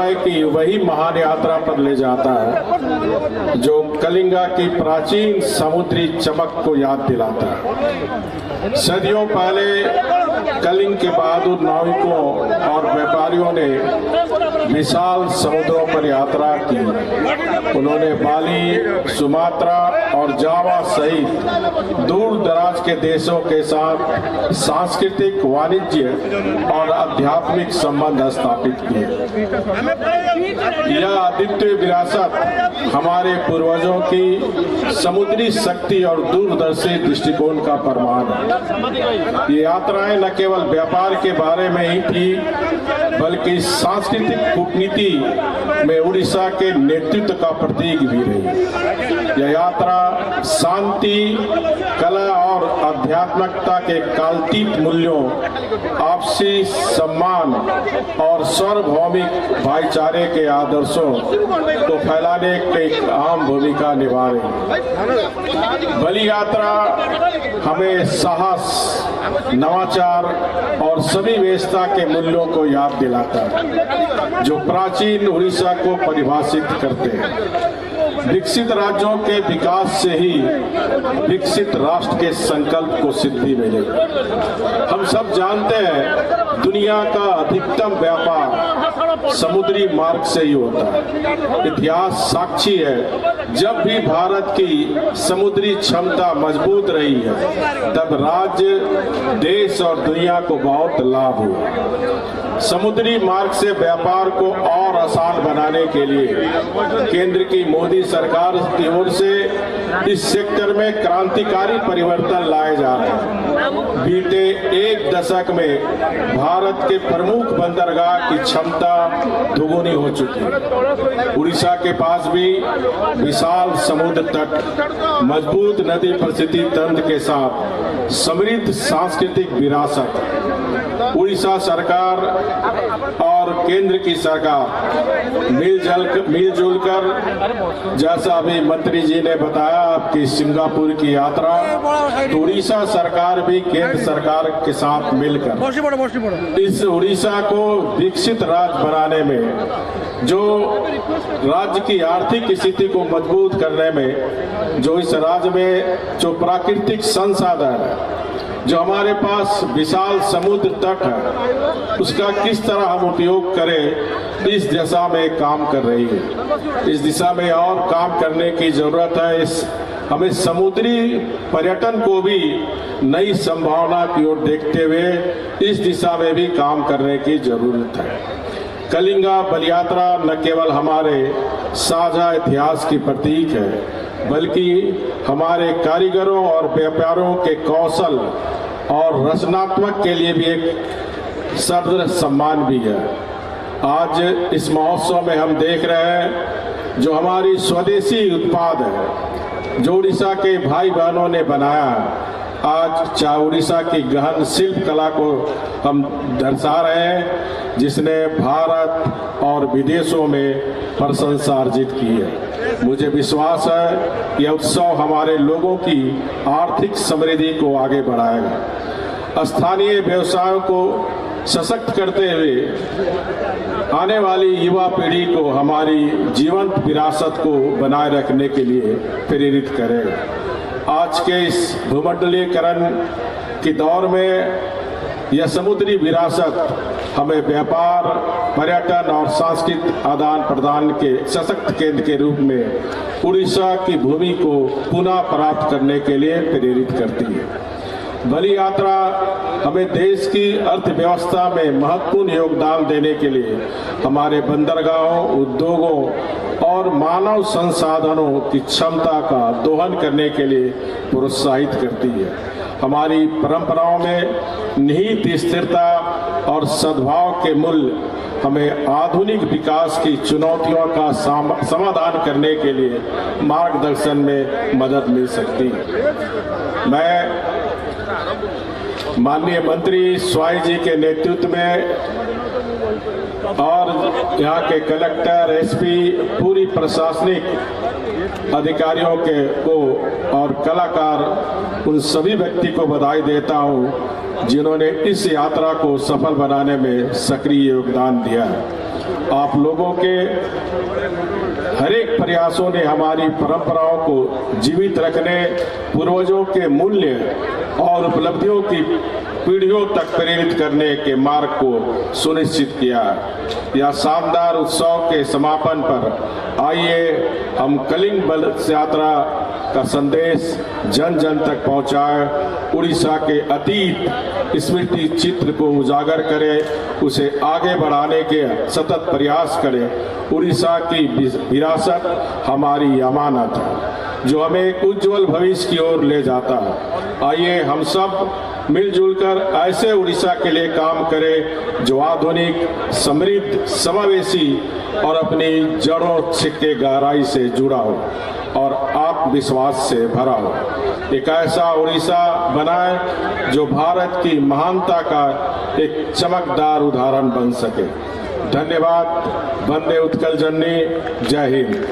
समय की वही महान यात्रा पर ले जाता है जो कलिंगा की प्राचीन समुद्री चमक को याद दिलाता है। सदियों पहले कलिंग के बहादुर नाविकों और व्यापारियों ने विशाल समुद्रों पर यात्रा की। उन्होंने बाली, सुमात्रा और जावा सहित दूर दराज के देशों के साथ सांस्कृतिक, वाणिज्य और आध्यात्मिक संबंध स्थापित किए। यह अद्वितीय विरासत हमारे पूर्वजों की समुद्री शक्ति और दूरदर्शी दृष्टिकोण का प्रमाण है। ये यात्राएं न केवल व्यापार के बारे में ही थी, बल्कि सांस्कृतिक कूटनीति में उड़ीसा के नेतृत्व का प्रतीक भी रही। यह यात्रा शांति, कला और आध्यात्मिकता के काल्पनिक मूल्यों, आपसी सम्मान और सार्वभौमिक भाईचारे के आदर्शों को फैलाने की एक अहम भूमिका निभा रही। बलि यात्रा हमें साहस, नवाचार और सभी व्यवस्था के मूल्यों को याद दिलाता है जो प्राचीन उड़ीसा को परिभाषित करते हैं। विकसित राज्यों के विकास से ही विकसित राष्ट्र के संकल्प को सिद्धि मिलेगी। हम सब जानते हैं दुनिया का अधिकतम व्यापार समुद्री मार्ग से ही होता है। इतिहास साक्षी है, जब भी भारत की समुद्री क्षमता मजबूत रही है तब राज्य, देश और दुनिया को बहुत लाभ हुआ। समुद्री मार्ग से व्यापार को और आसान बनाने के लिए केंद्र की मोदी सरकार की ओर से इस सेक्टर में क्रांतिकारी परिवर्तन लाए जा रहे हैं। बीते एक दशक में भारत के प्रमुख बंदरगाह की क्षमता दुगुनी हो चुकी है। उड़ीसा के पास भी विशाल समुद्र तट, मजबूत नदी परिस्थिति तंत्र के साथ समृद्ध सांस्कृतिक विरासत। उड़ीसा सरकार और केंद्र की सरकार मिलजुल कर, जैसा अभी मंत्री जी ने बताया आपकी सिंगापुर की यात्रा, तो उड़ीसा सरकार भी केंद्र सरकार के साथ मिलकर इस उड़ीसा को विकसित राज्य बनाने में, जो राज्य की आर्थिक स्थिति को मजबूत करने में, जो इस राज्य में जो प्राकृतिक संसाधन है, जो हमारे पास विशाल समुद्र तट है, उसका किस तरह हम उपयोग करें, इस दिशा में काम कर रही है। इस दिशा में और काम करने की जरूरत है। हमें समुद्री पर्यटन को भी नई संभावना की ओर देखते हुए इस दिशा में भी काम करने की जरूरत है। कलिंगा बलि यात्रा न केवल हमारे साझा इतिहास की प्रतीक है, बल्कि हमारे कारीगरों और व्यापारियों के कौशल और रचनात्मक के लिए भी एक सदर सम्मान भी है। आज इस महोत्सव में हम देख रहे हैं जो हमारी स्वदेशी उत्पाद है, जो उड़ीसा के भाई बहनों ने बनाया है। आज चाहे उड़ीसा की गहन शिल्प कला को हम दर्शा रहे हैं, जिसने भारत और विदेशों में प्रशंसा अर्जित की है। मुझे विश्वास है यह उत्सव हमारे लोगों की आर्थिक समृद्धि को आगे बढ़ाएगा, स्थानीय व्यवसायों को सशक्त करते हुए आने वाली युवा पीढ़ी को हमारी जीवंत विरासत को बनाए रखने के लिए प्रेरित करेगा। आज के इस भूमंडलीकरण के दौर में यह समुद्री विरासत हमें व्यापार, पर्यटन और सांस्कृतिक आदान प्रदान के सशक्त केंद्र के रूप में उड़ीसा की भूमि को पुनः प्राप्त करने के लिए प्रेरित करती है। बलि यात्रा हमें देश की अर्थव्यवस्था में महत्वपूर्ण योगदान देने के लिए हमारे बंदरगाहों, उद्योगों और मानव संसाधनों की क्षमता का दोहन करने के लिए प्रोत्साहित करती है। हमारी परंपराओं में निहित स्थिरता और सद्भाव के मूल्य हमें आधुनिक विकास की चुनौतियों का समाधान करने के लिए मार्गदर्शन में मदद मिल सकती है। मैं माननीय मंत्री स्वाई जी के नेतृत्व में और यहाँ के कलेक्टर, एसपी, पूरी प्रशासनिक अधिकारियों को और कलाकार, उन सभी व्यक्ति को बधाई देता हूँ जिन्होंने इस यात्रा को सफल बनाने में सक्रिय योगदान दिया है। आप लोगों के हर एक प्रयासों ने हमारी परंपराओं को जीवित रखने, पूर्वजों के मूल्य और उपलब्धियों की पीढ़ियों तक प्रेरित करने के मार्ग को सुनिश्चित किया। यह शानदार उत्सव के समापन पर आइए हम कलिंग बस यात्रा का संदेश जन जन तक पहुंचाए, उड़ीसा के अतीत स्मृति चित्र को उजागर करें, उसे आगे बढ़ाने के सतत प्रयास करें। उड़ीसा की विरासत हमारी अमानत है जो हमें एक उज्जवल भविष्य की ओर ले जाता है। आइए हम सब मिलजुल कर ऐसे उड़ीसा के लिए काम करें जो आधुनिक, समृद्ध, समावेशी और अपनी जड़ों के गहराई से जुड़ा हो और आत्मविश्वास से भरा हो। एक ऐसा उड़ीसा बनाए जो भारत की महानता का एक चमकदार उदाहरण बन सके। धन्यवाद। वंदे उत्कल जननी। जय हिंद।